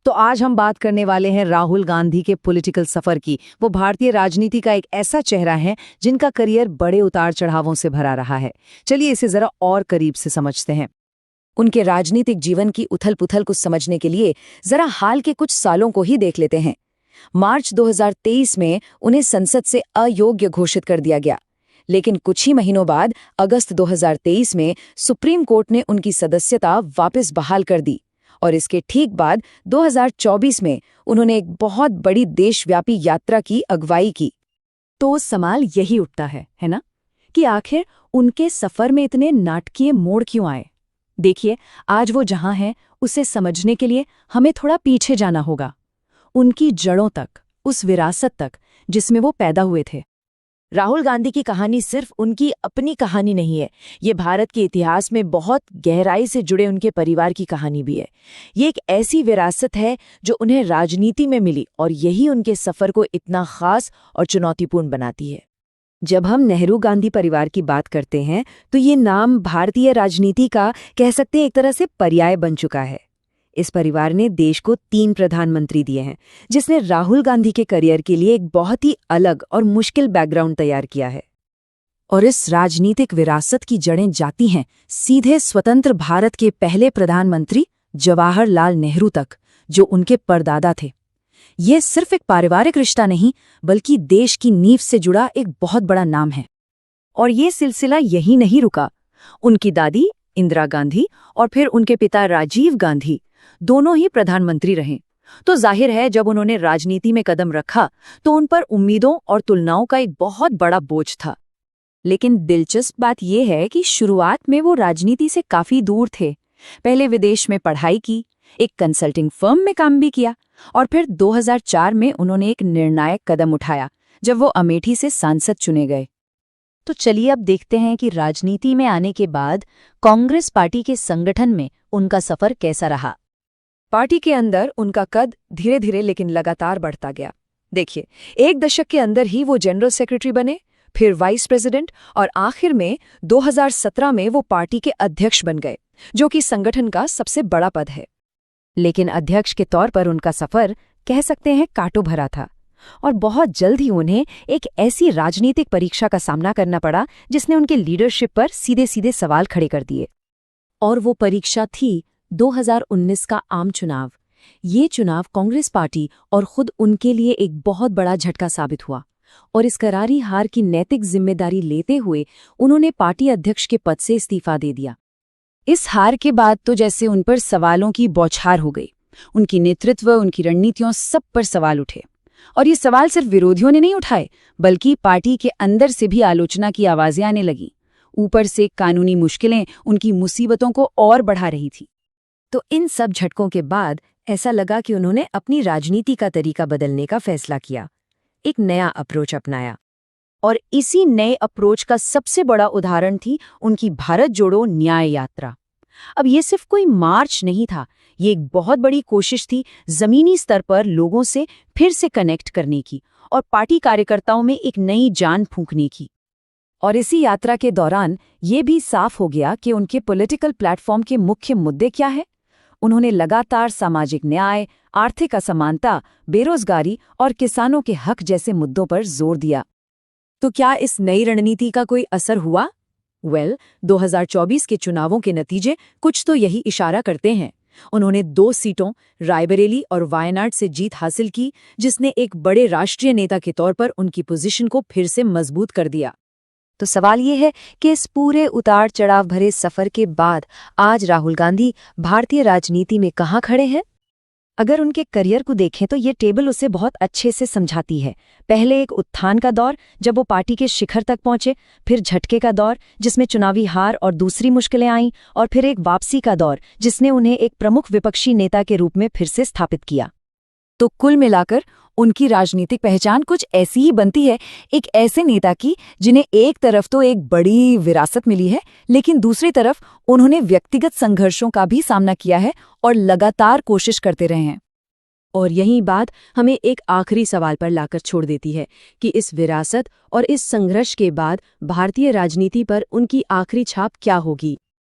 तो आज हम बात करने वाले हैं राहुल गांधी के पॉलिटिकल सफर की। वो भारतीय राजनीति का एक ऐसा चेहरा है जिनका करियर बड़े उतार चढ़ावों से भरा रहा है। चलिए इसे जरा और करीब से समझते हैं। उनके राजनीतिक जीवन की उथल-पुथल को समझने के लिए जरा हाल के कुछ सालों को ही देख लेते हैं। मार्च 2023 में उन्हें संसद से अयोग्य घोषित कर दिया गया, लेकिन कुछ ही महीनों बाद अगस्त 2023 में सुप्रीम कोर्ट ने उनकी सदस्यता वापस बहाल कर दी और इसके ठीक बाद 2024 में उन्होंने एक बहुत बड़ी देशव्यापी यात्रा की अगुवाई की। तो सवाल यही उठता है ना, कि आखिर उनके सफर में इतने नाटकीय मोड़ क्यों आए? देखिए, आज वो जहां हैं उसे समझने के लिए हमें थोड़ा पीछे जाना होगा, उनकी जड़ों तक, उस विरासत तक जिसमें वो पैदा हुए थे। राहुल गांधी की कहानी सिर्फ उनकी अपनी कहानी नहीं है, ये भारत के इतिहास में बहुत गहराई से जुड़े उनके परिवार की कहानी भी है। ये एक ऐसी विरासत है जो उन्हें राजनीति में मिली और यही उनके सफर को इतना खास और चुनौतीपूर्ण बनाती है। जब हम नेहरू गांधी परिवार की बात करते हैं तो ये नाम भारतीय राजनीति का कह सकते हैं एक तरह से पर्याय बन चुका है। इस परिवार ने देश को 3 प्रधानमंत्री दिए हैं, जिसने राहुल गांधी के करियर के लिए एक बहुत ही अलग और मुश्किल बैकग्राउंड तैयार किया है। और इस राजनीतिक विरासत की जड़ें जाती हैं सीधे स्वतंत्र भारत के पहले प्रधानमंत्री जवाहरलाल नेहरू तक, जो उनके परदादा थे। ये सिर्फ एक पारिवारिक रिश्ता नहीं, बल्कि देश की नींव से जुड़ा एक बहुत बड़ा नाम है। और ये सिलसिला यही नहीं रुका। उनकी दादी इंदिरा गांधी और फिर उनके पिता राजीव गांधी दोनों ही प्रधानमंत्री रहे। तो जाहिर है जब उन्होंने राजनीति में कदम रखा तो उन पर उम्मीदों और तुलनाओं का एक बहुत बड़ा बोझ था। लेकिन दिलचस्प बात यह है कि शुरुआत में वो राजनीति से काफी दूर थे। पहले विदेश में पढ़ाई की, एक कंसल्टिंग फर्म में काम भी किया और फिर 2004 में उन्होंने एक निर्णायक कदम उठाया जब वो अमेठी से सांसद चुने गए। तो चलिए अब देखते हैं कि राजनीति में आने के बाद कांग्रेस पार्टी के संगठन में उनका सफर कैसा रहा। पार्टी के अंदर उनका कद धीरे धीरे लेकिन लगातार बढ़ता गया। देखिए, 1 दशक के अंदर ही वो जनरल सेक्रेटरी बने, फिर वाइस प्रेसिडेंट और आखिर में 2017 में वो पार्टी के अध्यक्ष बन गए, जो कि संगठन का सबसे बड़ा पद है। लेकिन अध्यक्ष के तौर पर उनका सफर कह सकते हैं कांटों भरा था और बहुत जल्द ही उन्हें एक ऐसी राजनीतिक परीक्षा का सामना करना पड़ा जिसने उनके लीडरशिप पर सीधे सीधे सवाल खड़े कर दिए। और वो परीक्षा थी 2019 का आम चुनाव। ये चुनाव कांग्रेस पार्टी और खुद उनके लिए एक बहुत बड़ा झटका साबित हुआ और इस करारी हार की नैतिक जिम्मेदारी लेते हुए उन्होंने पार्टी अध्यक्ष के पद से इस्तीफा दे दिया। इस हार के बाद तो जैसे उन पर सवालों की बौछार हो गई। उनकी नेतृत्व, उनकी रणनीतियों, सब पर सवाल उठे। और ये सवाल सिर्फ विरोधियों ने नहीं उठाए, बल्कि पार्टी के अंदर से भी आलोचना की आवाजें आने लगी। ऊपर से कानूनी मुश्किलें उनकी मुसीबतों को और बढ़ा रही थी। तो इन सब झटकों के बाद ऐसा लगा कि उन्होंने अपनी राजनीति का तरीका बदलने का फैसला किया, एक नया अप्रोच अपनाया। और इसी नए अप्रोच का सबसे बड़ा उदाहरण थी उनकी भारत जोड़ो न्याय यात्रा। अब ये सिर्फ कोई मार्च नहीं था, ये एक बहुत बड़ी कोशिश थी जमीनी स्तर पर लोगों से फिर से कनेक्ट करने की और पार्टी कार्यकर्ताओं में एक नई जान फूंकने की। और इसी यात्रा के दौरान ये भी साफ हो गया कि उनके पॉलिटिकल प्लेटफॉर्म के मुख्य मुद्दे क्या हैं। उन्होंने लगातार सामाजिक न्याय, आर्थिक असमानता, बेरोजगारी और किसानों के हक जैसे मुद्दों पर जोर दिया। तो क्या इस नई रणनीति का कोई असर हुआ? 2024 के चुनावों के नतीजे कुछ तो यही इशारा करते हैं। उन्होंने 2 सीटों रायबरेली और वायनाड से जीत हासिल की, जिसने एक बड़े राष्ट्रीय नेता के तौर पर उनकी पोजीशन को फिर से मजबूत कर दिया। तो सवाल ये है कि इस पूरे उतार चढ़ाव भरे सफर के बाद आज राहुल गांधी भारतीय राजनीति में कहाँ खड़े हैं? अगर उनके करियर को देखें तो ये टेबल उसे बहुत अच्छे से समझाती है। पहले एक उत्थान का दौर जब वो पार्टी के शिखर तक पहुंचे, फिर झटके का दौर जिसमें चुनावी हार और दूसरी मुश्किलें आईं, और फिर एक वापसी का दौर जिसने उन्हें एक प्रमुख विपक्षी नेता के रूप में फिर से स्थापित किया। तो कुल मिलाकर उनकी राजनीतिक पहचान कुछ ऐसी ही बनती है, एक ऐसे नेता की जिन्हें एक तरफ तो एक बड़ी विरासत मिली है, लेकिन दूसरी तरफ उन्होंने व्यक्तिगत संघर्षों का भी सामना किया है और लगातार कोशिश करते रहे हैं। और यही बात हमें एक आखिरी सवाल पर लाकर छोड़ देती है कि इस विरासत और इस संघर्ष के बाद भारतीय राजनीति पर उनकी आखिरी छाप क्या होगी।